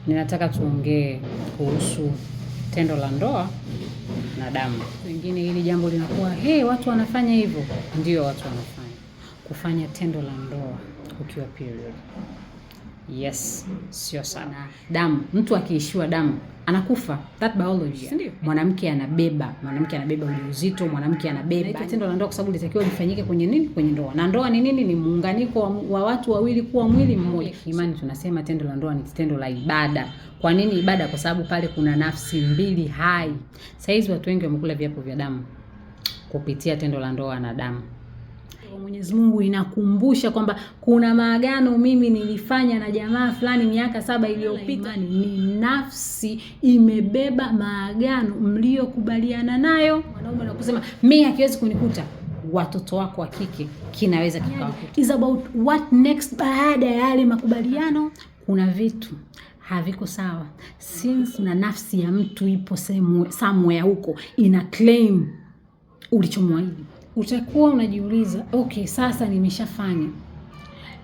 Ninataka tuongee kuhusu tendo la ndoa na damu. Wengine hili jambo linakuwa, watu wanafanya hivyo. Ndio watu wanafanya. Kufanya tendo la ndoa ukiwa period. Yes, sio sana. Damu, mtu akiishiwa damu anakufa. That biology. Ndio. Mwanamke anabeba ujauzito, mwanamke anabeba. Tendo la ndoa kwa sababu litakiwa lifanyike kwenye nini? Kwenye ndoa. Na ndoa ni nini? Ni muunganiko wa watu wawili kuwa mwili mmoja. Imani tunasema tendo la ndoa ni tendo la ibada. Kwa nini ibada? Kwa sababu pale kuna nafsi mbili hai. Saizi watu wengi wamekula viapo vya damu kupitia tendo la ndoa na damu. Mwenyezi Mungu inakumbusha kwamba kuna maagano mimi nilifanya na jamaa fulani miaka 7 iliyopita. Ni nafsi imebeba maagano mliokubaliana nayo. Wanaume wanakusema mimi hakiwezi kunikuta, watoto wako wa kike kinaweza kikawakuta. Is about what next baada ya yale makubaliano. Kuna vitu haviko sawa since na nafsi ya mtu ipo somewhere huko ina claim ulichomwahidi. Utakuwa unajiuliza, sasa nimeshafanya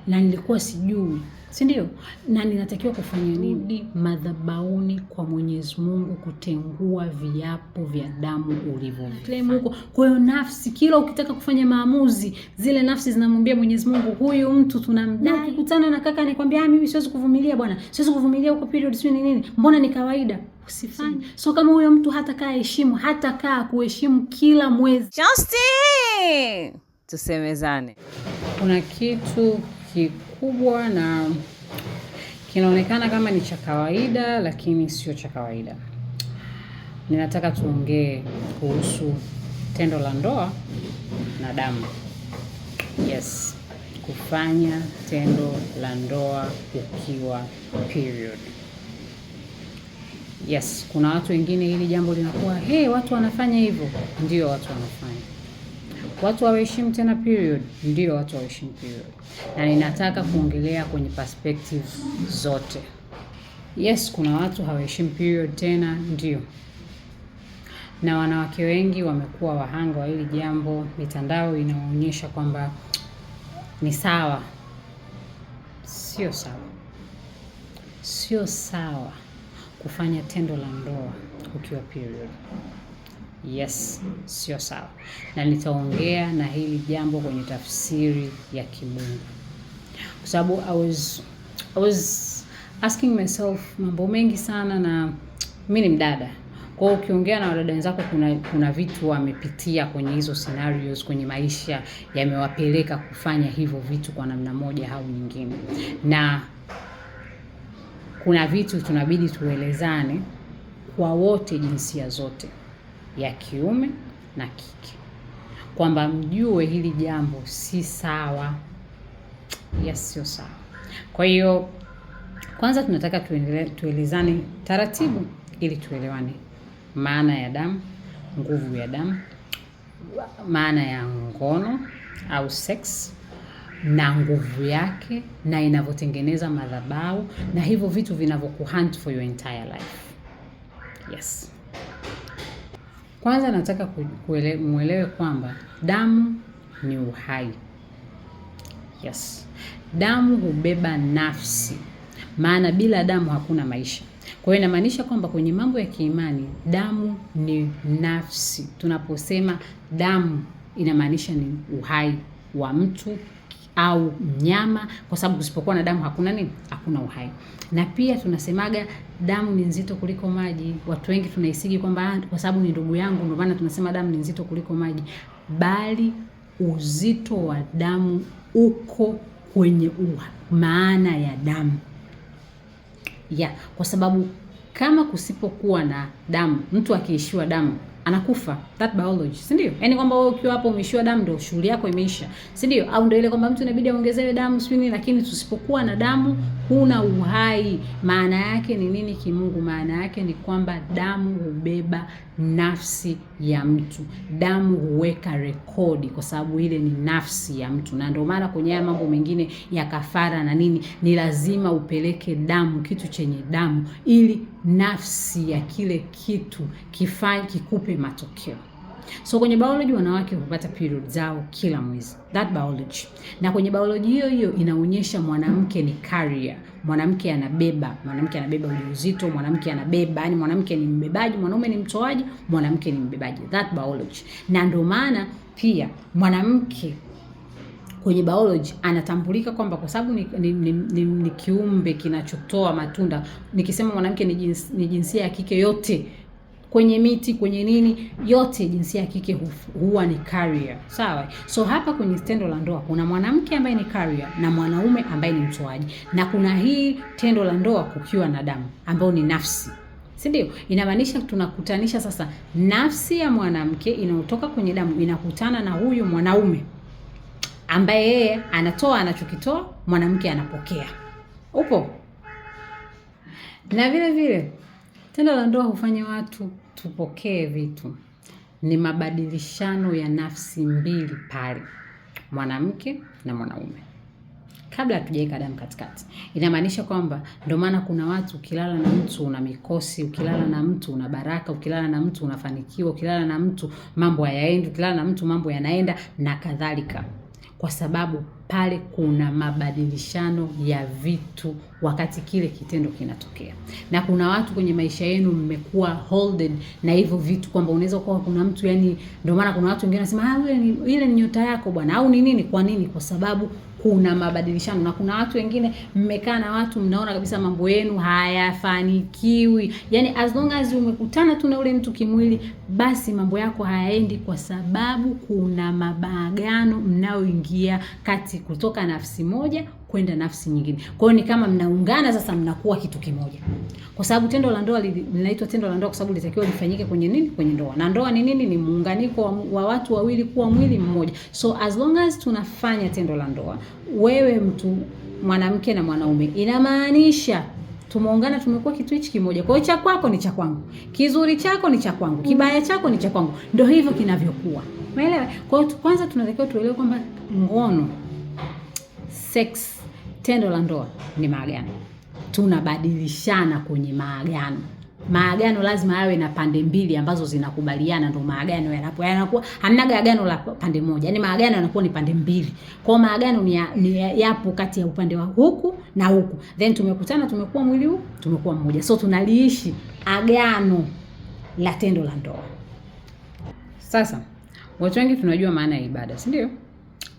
na nilikuwa sijui, si ndio? Na ninatakiwa kufanya nini? Madhabahuni kwa Mwenyezi Mungu kutengua viapo vya damu ulivyofanya huko. Kwa hiyo nafsi kila ukitaka kufanya maamuzi, zile nafsi zinamwambia Mwenyezi Mungu, huyu mtu tunamdai. Ukikutana na kaka anakuambia mimi siwezi kuvumilia bwana, siwezi kuvumilia huko period sio nini, mbona ni kawaida, usifanye. So kama huyo mtu hatakaa kuheshimu kila mwezi. Justin, tusemezane. Kuna kitu kikubwa na kinaonekana kama ni cha kawaida lakini sio cha kawaida. Ninataka tuongee kuhusu tendo la ndoa na damu. Yes, kufanya tendo la ndoa ukiwa period. Yes, kuna watu wengine hili jambo linakuwa, watu wanafanya hivyo. Ndio watu wanafanya. Watu hawaheshimu tena period. Ndio watu hawaheshimu period. Na ninataka kuongelea kwenye perspective zote. Yes, kuna watu hawaheshimu period tena, ndio. Na wanawake wengi wamekuwa wahanga wa hili jambo. Mitandao inaonyesha kwamba ni sawa. Sio sawa. Sio sawa kufanya tendo la ndoa ukiwa period. Yes, sio sawa. Na nitaongea na hili jambo kwenye tafsiri ya Kimungu. Kwa sababu I was asking myself mambo mengi sana, na mimi ni mdada. Kwa hiyo ukiongea na wadada wenzako kuna vitu wamepitia kwenye hizo scenarios kwenye maisha, yamewapeleka kufanya hivyo vitu kwa namna moja au nyingine. Na kuna vitu tunabidi tuelezane kwa wote, jinsia zote, ya kiume na kike, kwamba mjue hili jambo si sawa. Yes, sio sawa. Kwa hiyo kwanza tunataka tuelezane taratibu ili tuelewane maana ya damu, nguvu ya damu, maana ya ngono au sex na nguvu yake, na inavyotengeneza madhabahu, na hivyo vitu vinavyokuhunt for your entire life. Yes. Kwanza nataka muelewe kwamba damu ni uhai. Yes. Damu hubeba nafsi. Maana bila damu hakuna maisha. Kwa hiyo inamaanisha kwamba kwenye mambo ya kiimani damu ni nafsi. Tunaposema damu inamaanisha ni uhai wa mtu au mnyama, kwa sababu kusipokuwa na damu hakuna nini? Hakuna uhai. Na pia tunasemaga damu ni nzito kuliko maji. Watu wengi tunahisigi kwamba kwa sababu ni ndugu yangu ndio maana tunasema damu ni nzito kuliko maji, bali uzito wa damu uko kwenye maana ya damu. Kwa sababu kama kusipokuwa na damu, mtu akiishiwa damu anakufa. That biology, si ndio? Yaani kwamba wewe ukiwa hapo umeishiwa damu ndio shughuli yako imeisha, si ndio? Au ndio ile kwamba mtu inabidi aongezewe damu sio, lakini tusipokuwa na damu huna uhai. Maana yake ni nini Kimungu? Maana yake ni kwamba damu hubeba nafsi ya mtu. Damu huweka rekodi kwa sababu ile ni nafsi ya mtu. Na ndio maana kwenye haya mambo mengine ya kafara na nini, ni lazima upeleke damu, kitu chenye damu, ili nafsi ya kile kitu kikupe matokeo. So kwenye biology wanawake hupata period zao kila mwezi. That biology. Na kwenye biology hiyo hiyo inaonyesha mwanamke ni carrier. Mwanamke anabeba ujauzito, mwanamke anabeba, yani mwanamke ni mbebaji, mwanaume ni mtoaji, mwanamke ni mbebaji. That biology. Na ndio maana pia mwanamke kwenye biology anatambulika kwamba kwa sababu ni kiumbe kinachotoa matunda. Nikisema mwanamke ni jinsia ya kike yote, kwenye miti, kwenye nini, yote jinsia ya kike huwa ni carrier. Sawa? So hapa kwenye tendo la ndoa kuna mwanamke ambaye ni carrier na mwanaume ambaye ni mtoaji. Na kuna hii tendo la ndoa kukiwa na damu ambayo ni nafsi. Si ndio? Inamaanisha tunakutanisha sasa nafsi ya mwanamke inayotoka kwenye damu inakutana na huyu mwanaume ambaye yeye anatoa anachokitoa, mwanamke anapokea. Upo? Na vile vile tendo la ndoa hufanya watu tupokee vitu. Ni mabadilishano ya nafsi mbili pale, mwanamke na mwanaume, kabla hatujaweka damu katikati. Inamaanisha kwamba ndio maana kuna watu ukilala na mtu una mikosi, ukilala na mtu una baraka, ukilala na mtu unafanikiwa, ukilala na mtu mambo hayaendi, ukilala na mtu mambo yanaenda na kadhalika. Kwa sababu pale kuna mabadilishano ya vitu wakati kile kitendo kinatokea. Na kuna watu kwenye maisha yenu mmekuwa holded na hivyo vitu, kwamba unaweza kuwa kuna mtu, yani ndio maana kuna watu wengine wanasema ile ni nyota yako bwana, au ni nini. Kwa nini? Kwa sababu kuna mabadilishano. Na kuna watu wengine mmekaa na watu mnaona kabisa mambo yenu hayafanikiwi, yani as long as umekutana tu na ule mtu kimwili, basi mambo yako hayaendi, kwa sababu kuna mabagano mnaoingia kati kutoka nafsi moja kwenda nafsi nyingine. Kwa hiyo ni kama mnaungana sasa, mnakuwa kitu kimoja. Kwa sababu tendo la ndoa linaitwa tendo la ndoa kwa sababu litakiwa lifanyike kwenye nini? Kwenye ndoa. Na ndoa ni nini? Ni muunganiko wa watu wawili kuwa mwili mmoja. So as long as tunafanya tendo la ndoa, wewe mtu mwanamke na mwanaume, inamaanisha tumeungana, tumekuwa kitu hichi kimoja. Kwa hiyo cha kwako ni cha kwangu, kizuri chako ni cha kwangu, kibaya chako ni cha kwangu. Ndio hivyo kinavyokuwa. Umeelewa? Kwa hiyo kwanza tunatakiwa tuelewe kwamba ngono, sex, tendo la ndoa ni maagano. Tunabadilishana kwenye maagano. Maagano lazima yawe na pande mbili ambazo zinakubaliana, ndio maagano yanakuwa. Hamnaga agano la pande moja. Yaani maagano yanakuwa ni pande mbili. Kwa maagano ni yapo kati ya upande wa huku na huku. Then tumekutana, tumekuwa mwili huu, tumekuwa mmoja. So tunaliishi agano la tendo la ndoa. Sasa watu wengi tunajua maana ya ibada, si ndio?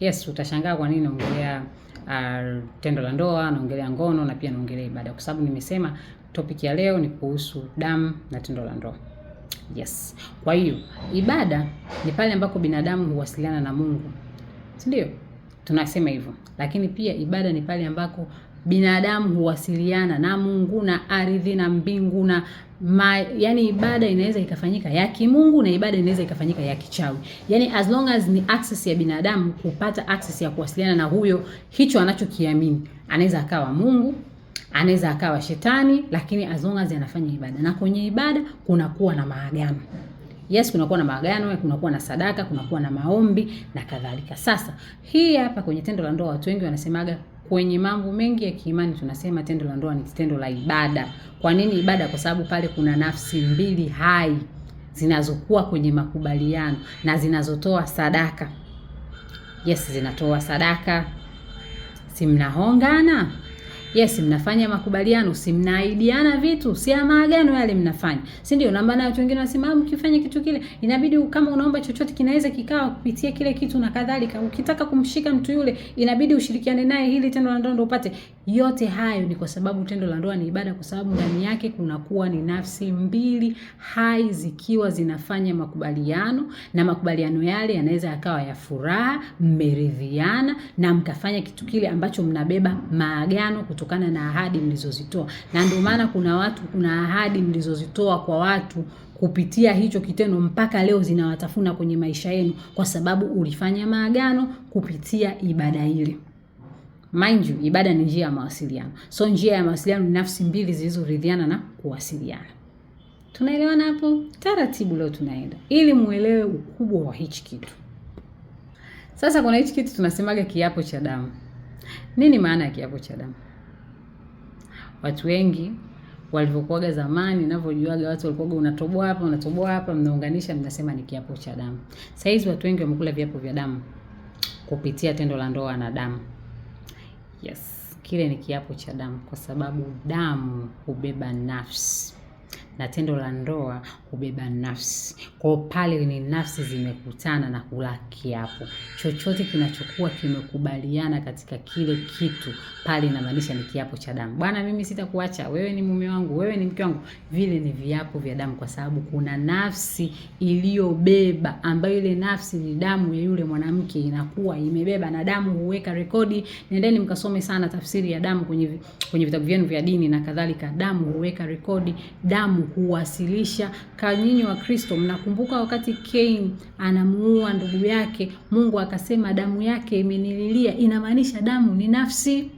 Yes, utashangaa kwa nini naongelea tendo la ndoa, naongelea ngono na pia naongelea ibada, kwa sababu nimesema topic ya leo ni kuhusu damu na tendo la ndoa. Yes. Kwa hiyo ibada ni pale ambako binadamu huwasiliana na Mungu. Si ndio? Tunasema hivyo. Lakini pia ibada ni pale ambako binadamu huwasiliana na Mungu na ardhi na mbingu na yani ibada inaweza ikafanyika ya kimungu na ibada inaweza ikafanyika ya kichawi. Yani as long as ni access ya binadamu kupata access ya kuwasiliana na huyo hicho anachokiamini. Anaweza akawa Mungu, anaweza akawa shetani, lakini as long as anafanya ibada. Na kwenye ibada kunakuwa na maagano. Yes, kunakuwa na maagano, kunakuwa na sadaka, kunakuwa na maombi na kadhalika. Sasa hii hapa kwenye tendo la ndoa watu wengi wanasemaga kwenye mambo mengi ya kiimani tunasema tendo la ndoa ni tendo la ibada. Kwa nini ibada? Kwa sababu pale kuna nafsi mbili hai zinazokuwa kwenye makubaliano na zinazotoa sadaka. Yes, zinatoa sadaka. Si mnahongana? Yes, mnafanya makubaliano, si mnaidiana vitu, si maagano yale mnafanya. Si ndio? Na maana watu wengine wanasema mkifanya kitu kile inabidi kama unaomba chochote kinaweza kikawa kupitia kile kitu na kadhalika. Ukitaka kumshika mtu yule inabidi ushirikiane naye ili tendo la ndoa ndio upate. Yote hayo ni kwa sababu tendo la ndoa ni ibada, kwa sababu ndani yake kunakuwa ni nafsi mbili hai zikiwa zinafanya makubaliano, na makubaliano yale yanaweza yakawa ya furaha, mmeridhiana na mkafanya kitu kile ambacho mnabeba maagano kutokana na ahadi mlizozitoa. Na ndio maana kuna ahadi mlizozitoa kwa watu kupitia hicho kitendo mpaka leo zinawatafuna kwenye maisha yenu, kwa sababu ulifanya maagano kupitia ibada ile. Mind you, ibada ni njia ya mawasiliano. So njia ya mawasiliano ni nafsi mbili zilizoridhiana na kuwasiliana. Tunaelewana hapo? Taratibu leo tunaenda ili muelewe ukubwa wa hichi kitu. Sasa kuna hichi kitu tunasemaga kiapo cha damu. Nini maana ya kiapo cha damu? Watu wengi walivyokuaga zamani, ninavyojuaga watu walikuwa unatoboa hapa, mnaunganisha, mnasema ni kiapo cha damu. Sasa hizi watu wengi wamekula viapo vya damu kupitia tendo la ndoa na damu. Yes, kile ni kiapo cha damu kwa sababu damu hubeba nafsi na tendo la ndoa hubeba nafsi. Kwa pale ni nafsi zimekutana na kula kiapo. Chochote kinachokuwa kimekubaliana katika kile kitu, pale inamaanisha ni kiapo cha damu. Bwana, mimi sitakuacha, wewe ni mume wangu, wewe ni mke wangu. Vile ni viapo vya damu kwa sababu kuna nafsi iliyobeba, ambayo ile nafsi ni damu ya yule mwanamke inakuwa imebeba, na damu huweka rekodi. Nendeni mkasome sana tafsiri ya damu kwenye vitabu vyenu vya dini na kadhalika. Damu huweka rekodi, damu huwasilisha. Nyinyi wa Kristo mnakumbuka wakati Cain anamuua ndugu yake, Mungu akasema damu yake imenililia. Inamaanisha damu ni nafsi.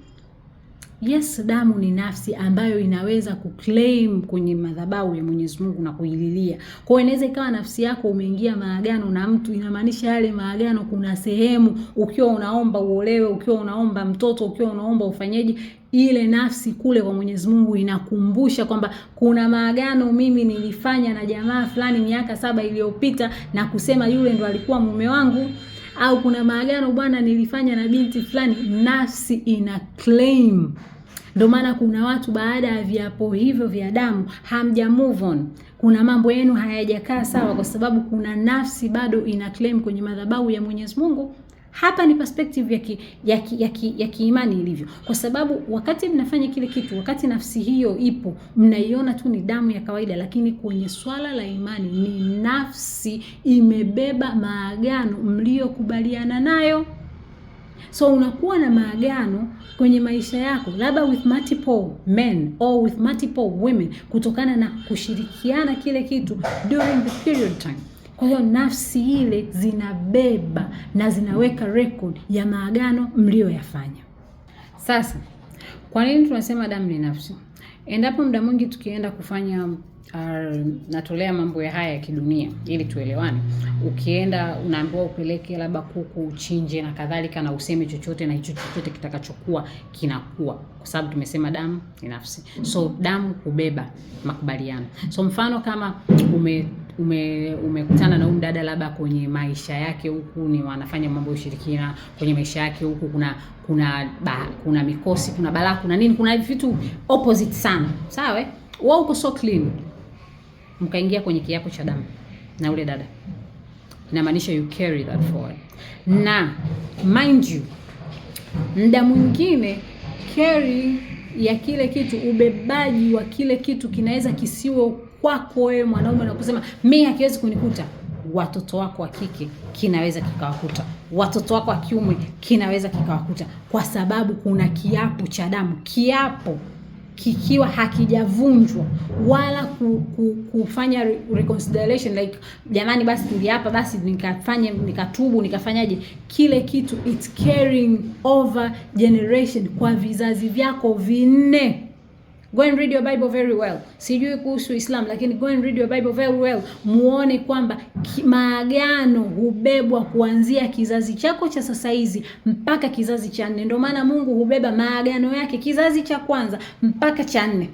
Yes, damu ni nafsi ambayo inaweza kuclaim kwenye madhabahu ya Mwenyezi Mungu na kuililia. Kwa hiyo inaweza ikawa nafsi yako umeingia maagano na mtu, inamaanisha yale maagano kuna sehemu ukiwa unaomba uolewe, ukiwa unaomba mtoto, ukiwa unaomba ufanyeje, ile nafsi kule kwa Mwenyezi Mungu inakumbusha kwamba kuna maagano mimi nilifanya na jamaa fulani miaka 7 iliyopita na kusema yule ndo alikuwa mume wangu, au kuna maagano bwana nilifanya na binti fulani. Nafsi ina claim. Ndio maana kuna watu baada ya viapo hivyo vya damu hamja move on. Kuna mambo yenu hayajakaa sawa kwa sababu kuna nafsi bado ina claim kwenye madhabahu ya Mwenyezi Mungu. Hapa ni perspective ya kiimani ilivyo. Kwa sababu wakati mnafanya kile kitu, wakati nafsi hiyo ipo, mnaiona tu ni damu ya kawaida, lakini kwenye swala la imani ni nafsi imebeba maagano mliokubaliana nayo. So unakuwa na maagano kwenye maisha yako, labda with multiple men or with multiple women, kutokana na kushirikiana kile kitu during the period time. Kwa hiyo nafsi ile zinabeba na zinaweka record ya maagano mlioyafanya. Sasa, kwa nini tunasema damu ni nafsi? Endapo muda mwingi tukienda kufanya natolea mambo ya haya ya kidunia ili tuelewane. Ukienda unaambiwa upeleke labda kuku uchinje na kadhalika, na useme chochote na hicho chochote kitakachokuwa kinakuwa, kwa sababu tumesema damu ni nafsi. So damu hubeba makubaliano. So mfano kama umekutana na huyu dada labda kwenye maisha yake huku ni wanafanya mambo ya ushirikina, kwenye maisha yake huku kuna mikosi, kuna balaa, kuna nini, kuna vitu opposite sana. Sawa? Wao uko so clean. Mkaingia kwenye kiapo cha damu na ule dada, inamaanisha you carry that forward. Na mind you, muda mwingine carry ya kile kitu, ubebaji wa kile kitu kinaweza kisiwe kwako wewe mwanaume na kusema mimi hakiwezi kunikuta. Watoto wako wa kike kinaweza kikawakuta, watoto wako wa kiume kinaweza kikawakuta, kwa sababu kuna kiapo cha damu. Kiapo kikiwa hakijavunjwa wala kufanya reconciliation, like jamani basi niliapa, basi nikatubu, nikafanyaje, kile kitu it's carrying over generation kwa vizazi vyako vinne. Go and read your Bible very well. Sijui kuhusu Islam, lakini go and read your Bible very well. Muone kwamba maagano hubebwa kuanzia kizazi chako cha sasa hizi mpaka kizazi cha 4. Ndio maana Mungu hubeba maagano yake kizazi cha kwanza mpaka cha 4.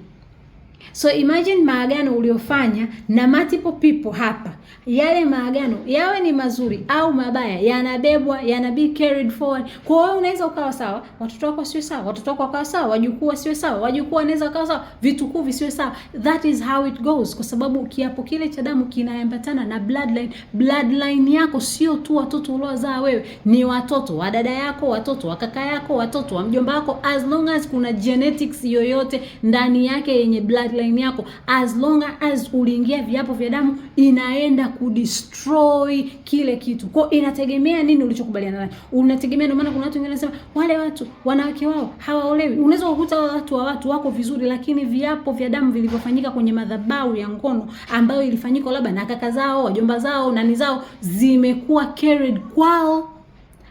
So imagine maagano uliofanya na multiple people hapa. Yale maagano yawe ni mazuri au mabaya, yanabebwa, be carried forward. Kwa hiyo unaweza ukawa sawa, watoto wako siwe sawa, watoto wako wakawa sawa, wajukuu wasiwe sawa, wajukuu wanaweza wakawa sawa, vitukuu visiwe sawa. That is how it goes, kwa sababu kiapo kile cha damu kinaambatana na bloodline. Bloodline yako sio tu watoto uliozaa wewe, ni watoto wa dada yako, watoto wa kaka yako, watoto wa mjomba wako. As long as kuna genetics yoyote ndani yake yenye bloodline yako, as long as uliingia viapo vya damu, inaenda kudestroy kile kitu. Kwa inategemea nini ulichokubaliana nayo. Unategemea, ndio maana kuna watu wengine wanasema wale watu wanawake wao hawaolewi. Unaweza kukuta watu wako vizuri, lakini viapo vya damu vilivyofanyika kwenye madhabahu ya ngono ambayo ilifanyika labda na kaka zao, wajomba zao, nani zao, zimekuwa carried kwao.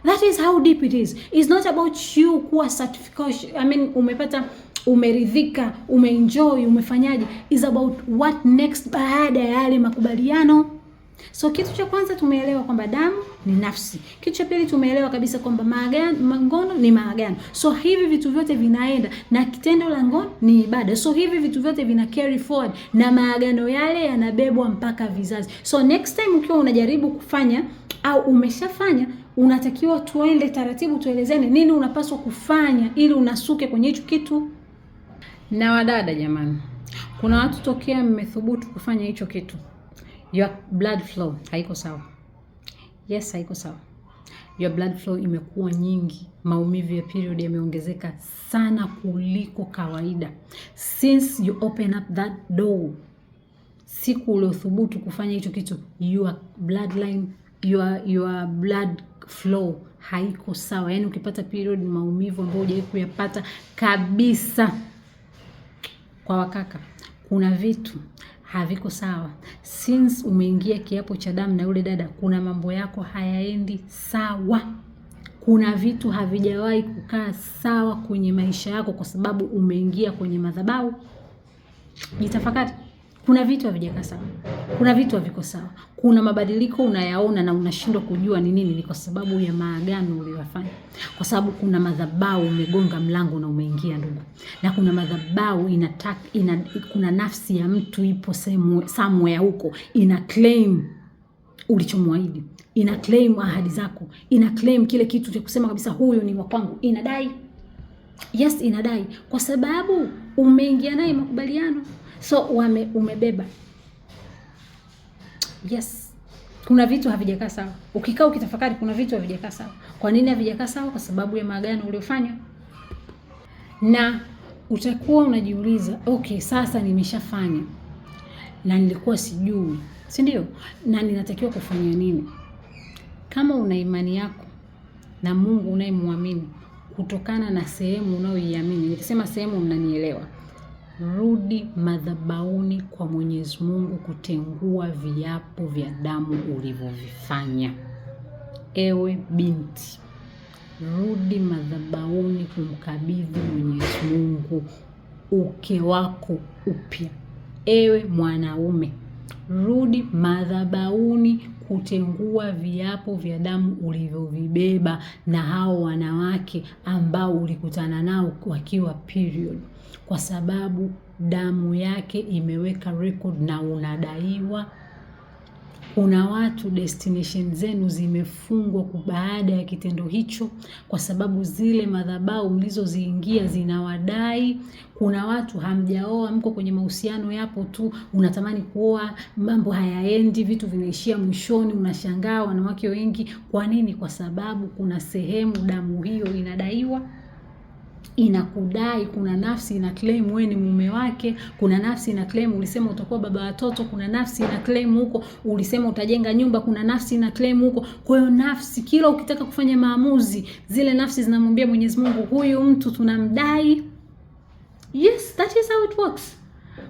That is how deep it is. It's not about you kuwa certification. Umepata, umeridhika, umeenjoy, umefanyaje. Is about what next baada ya yale makubaliano. So kitu cha kwanza tumeelewa kwamba damu ni nafsi. Kitu cha pili tumeelewa kabisa kwamba ngono ni maagano. So hivi vitu vyote vinaenda na kitendo la ngono ni ibada. So hivi vitu vyote vina carry forward na maagano yale yanabebwa mpaka vizazi. So next time ukiwa unajaribu kufanya au umeshafanya, unatakiwa tuende taratibu, tuelezane nini unapaswa kufanya ili unasuke kwenye hicho kitu. Na wadada jamani, kuna watu tokea mmethubutu kufanya hicho kitu, your blood flow haiko sawa. Yes, haiko sawa. Your blood flow imekuwa nyingi, maumivu ya period yameongezeka sana kuliko kawaida. Since you open up that door, siku uliothubutu kufanya hicho kitu, your bloodline, your blood flow haiko sawa. Yaani ukipata period, maumivu ambayo hujawahi kuyapata kabisa. Kwa wakaka, kuna vitu haviko sawa. Since umeingia kiapo cha damu na yule dada, kuna mambo yako hayaendi sawa. Kuna vitu havijawahi kukaa sawa kwenye maisha yako kwa sababu umeingia kwenye madhabahu. Jitafakari. Kuna vitu havijakaa sawa. Kuna vitu haviko sawa. Kuna mabadiliko unayaona na unashindwa kujua ni nini, ni kwa sababu ya maagano uliyofanya. Kwa sababu kuna madhabahu umegonga mlango na umeingia ndugu. Na kuna madhabahu kuna nafsi ya mtu ipo somewhere huko ina claim ulichomwahidi. Ina claim ahadi zako. Ina claim kile kitu cha kusema kabisa huyo ni wa kwangu. Inadai. Yes, inadai kwa sababu umeingia naye makubaliano. So umebeba. Yes. Kuna vitu havijakaa sawa. Ukikaa ukitafakari, kuna vitu havijakaa sawa. Kwa nini havijakaa sawa? Kwa sababu ya maagano uliyofanya. Na utakuwa unajiuliza, okay, sasa nimeshafanya na nilikuwa sijui, si ndio? Na ninatakiwa kufanya nini? Kama una imani yako na Mungu unayemwamini, kutokana na sehemu unayoiamini, nikisema sehemu mnanielewa, rudi madhabahuni kwa Mwenyezi Mungu kutengua viapo vya damu ulivyovifanya. Ewe binti, rudi madhabahuni kumkabidhi Mwenyezi Mungu uke wako upya. Ewe mwanaume, rudi madhabahuni kutengua viapo vya damu ulivyovibeba na hao wanawake ambao ulikutana nao wakiwa period, kwa sababu damu yake imeweka record na unadaiwa. Kuna watu destination zenu zimefungwa baada ya kitendo hicho, kwa sababu zile madhabahu mlizoziingia zinawadai. Kuna watu hamjaoa, mko kwenye mahusiano yapo tu, unatamani kuoa, mambo hayaendi, vitu vinaishia mwishoni, unashangaa wanawake wengi. Kwa nini? Kwa sababu kuna sehemu damu hiyo inadaiwa. Inakudai. Kuna nafsi ina claim wewe ni mume wake. Kuna nafsi ina claim ulisema utakuwa baba watoto. Kuna nafsi ina claim huko ulisema utajenga nyumba. Kuna nafsi ina claim huko. Kwa hiyo nafsi, kila ukitaka kufanya maamuzi, zile nafsi zinamwambia Mwenyezi Mungu, huyu mtu tunamdai. Yes, that is how it works.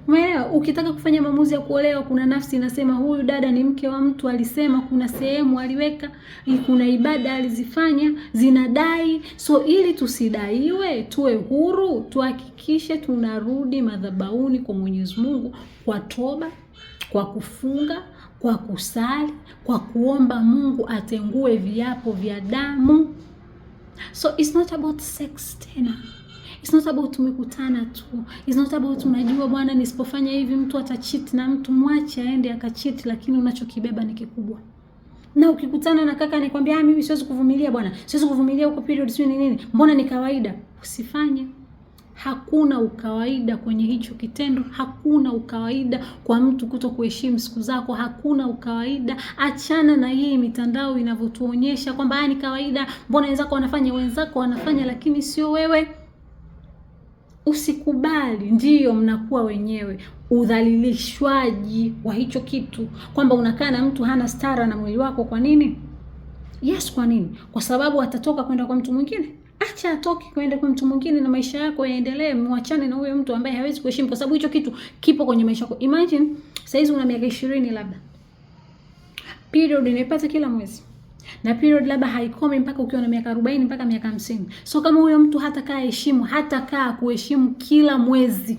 Umeelewa? Ukitaka kufanya maamuzi ya kuolewa, kuna nafsi inasema huyu dada ni mke wa mtu, alisema kuna sehemu aliweka, kuna ibada alizifanya, zinadai. So ili tusidaiwe, tuwe huru, tuhakikishe tunarudi madhabahuni kwa Mwenyezi Mungu kwa toba, kwa kufunga, kwa kusali, kwa kuomba Mungu atengue viapo vya damu. So it's not about sex tena. It's not about tumekutana tu. It's not about unajua bwana nisipofanya hivi mtu atacheat na mtu, mwache aende akacheat, lakini unachokibeba ni kikubwa. Na ukikutana na kaka anikwambia mimi siwezi kuvumilia bwana, siwezi kuvumilia huko period sio nini, mbona ni kawaida, usifanye. Hakuna ukawaida kwenye hicho kitendo. Hakuna ukawaida kwa mtu kutokuheshimu siku zako. Hakuna ukawaida. Achana na hii mitandao inavyotuonyesha kwamba ni kawaida, mbona wenzako wanafanya, wenzako wanafanya lakini sio wewe. Usikubali. Ndiyo, mnakuwa wenyewe udhalilishwaji wa hicho kitu, kwamba unakaa na mtu hana stara na mwili wako. Kwa nini? Yes, kwa nini? Kwa sababu atatoka kwenda kwa mtu mwingine. Acha atoke kwenda kwa mtu mwingine na maisha yako yaendelee. Muachane na huyo mtu ambaye hawezi kuheshimu, kwa sababu hicho kitu kipo kwenye maisha yako. Imagine saizi una miaka 20 labda, period inaipata kila mwezi, na period labda haikomi mpaka ukiwa na miaka 40 mpaka miaka 50. So kama huyo mtu hatakaa heshimu, hatakaa kuheshimu kila mwezi,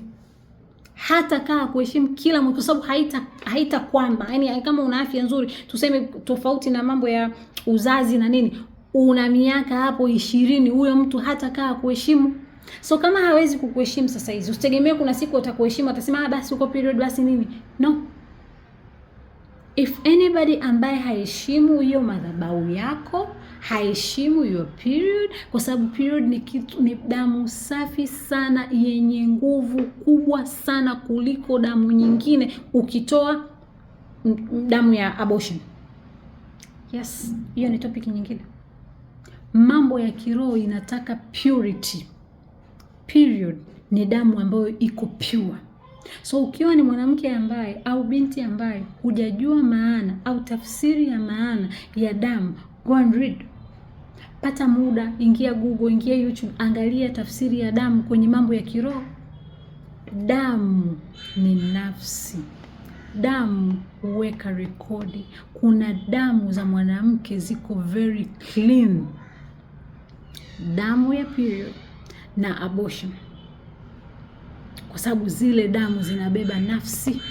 hata kaa kuheshimu kila mtu, kwa sababu haita kwamba, yani kama una afya nzuri, tuseme tofauti na mambo ya uzazi na nini, una miaka hapo 20, huyo mtu hata kaa kuheshimu. So kama hawezi kukuheshimu sasa hizi, usitegemee kuna siku atakuheshimu, atasema basi uko period basi nini. No. If anybody ambaye haheshimu hiyo madhabahu yako, haheshimu your period, kwa sababu period ni damu safi sana yenye nguvu kubwa sana kuliko damu nyingine, ukitoa damu ya abortion. Yes, hiyo ni topic nyingine. Mambo ya kiroho inataka purity. Period ni damu ambayo iko pure. So ukiwa ni mwanamke ambaye au binti ambaye hujajua maana au tafsiri ya maana ya damu, go and read. Pata muda, ingia Google, ingia YouTube, angalia tafsiri ya damu kwenye mambo ya kiroho. Damu ni nafsi. Damu huweka rekodi. Kuna damu za mwanamke ziko very clean. Damu ya period na abortion, kwa sababu zile damu zinabeba nafsi.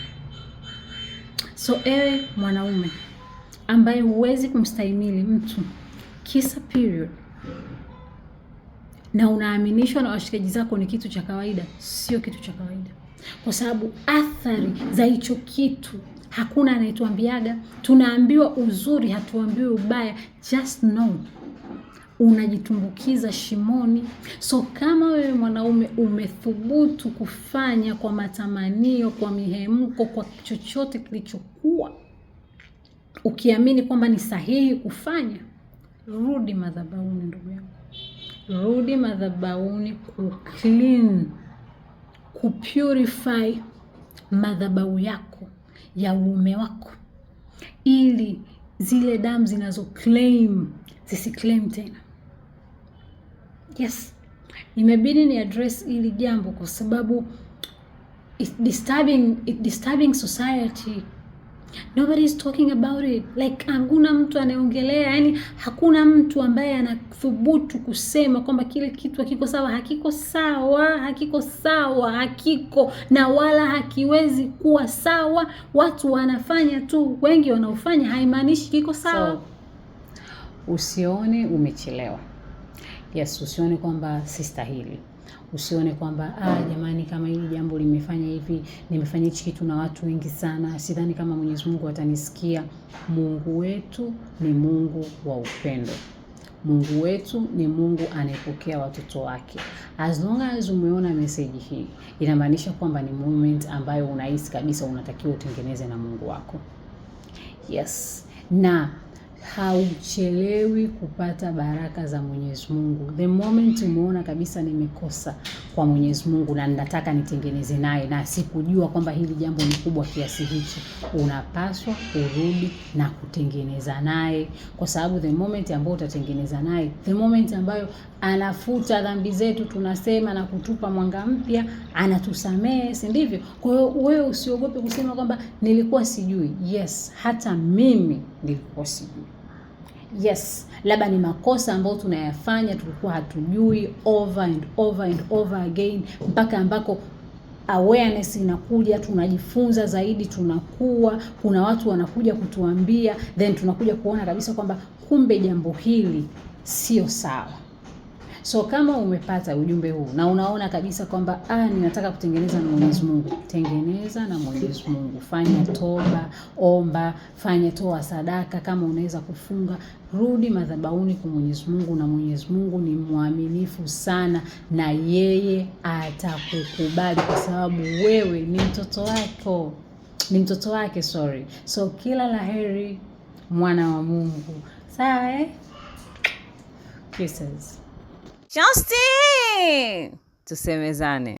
So ewe mwanaume ambaye huwezi kumstahimili mtu kisa period, na unaaminishwa na washikaji zako ni kitu cha kawaida, sio kitu cha kawaida, kwa sababu athari za hicho kitu hakuna anayetuambiaga. Tunaambiwa uzuri, hatuambiwi ubaya. Just know unajitumbukiza shimoni. So kama wewe mwanaume umethubutu kufanya kwa matamanio, kwa mihemko, kwa chochote kilichokuwa ukiamini kwamba ni sahihi kufanya, rudi madhabahuni ndugu yangu. Rudi madhabahuni kuclean, kupurify madhabahu yako ya uume wako, ili zile damu zinazo claim zisiclaim tena. Yes, imebidi ni address hili jambo kwa sababu it's disturbing society. Nobody is talking about it. Like hakuna mtu anaongelea, yani hakuna mtu ambaye anathubutu kusema kwamba kile kitu hakiko sawa. Hakiko sawa, hakiko sawa, hakiko na wala hakiwezi kuwa sawa. Watu wanafanya tu, wengi wanaofanya haimaanishi kiko sawa. So, usione umechelewa. Yes, usione kwamba sistahili. Usione kwamba jamani, kama hili jambo limefanya hivi, nimefanya hichi kitu na watu wengi sana, sidhani kama Mwenyezi Mungu atanisikia. Mungu wetu ni Mungu wa upendo. Mungu wetu ni Mungu anayepokea watoto wake. As long as umeona message hii, inamaanisha kwamba ni moment ambayo unahisi kabisa unatakiwa utengeneze na Mungu wako. Yes, na hauchelewi kupata baraka za Mwenyezi Mungu. The moment umeona kabisa nimekosa kwa Mwenyezi Mungu na nataka nitengeneze naye na sikujua kwamba hili jambo ni kubwa kiasi hichi, unapaswa kurudi na kutengeneza naye, kwa sababu the moment ambayo utatengeneza naye, the moment ambayo anafuta dhambi zetu, tunasema, na kutupa mwanga mpya, anatusamehe, si ndivyo? Kwa hiyo wewe usiogope kusema kwamba nilikuwa sijui. Yes, hata mimi nilikuwa sijui. Yes, labda ni makosa ambayo tunayafanya tulikuwa hatujui over and over and over again, mpaka ambako awareness inakuja, tunajifunza zaidi, tunakuwa, kuna watu wanakuja kutuambia, then tunakuja kuona kabisa kwamba kumbe jambo hili sio sawa. So kama umepata ujumbe huu na unaona kabisa kwamba ninataka kutengeneza na Mwenyezi Mungu, tengeneza na Mwenyezi Mungu. Fanya toba, omba, fanya toa sadaka, kama unaweza kufunga, rudi madhabahuni kwa Mwenyezi Mungu, na Mwenyezi Mungu ni mwaminifu sana na yeye atakukubali kwa sababu wewe ni mtoto wake, So kila laheri mwana wa Mungu. Sawa, Kisses. Justin, tusemezane.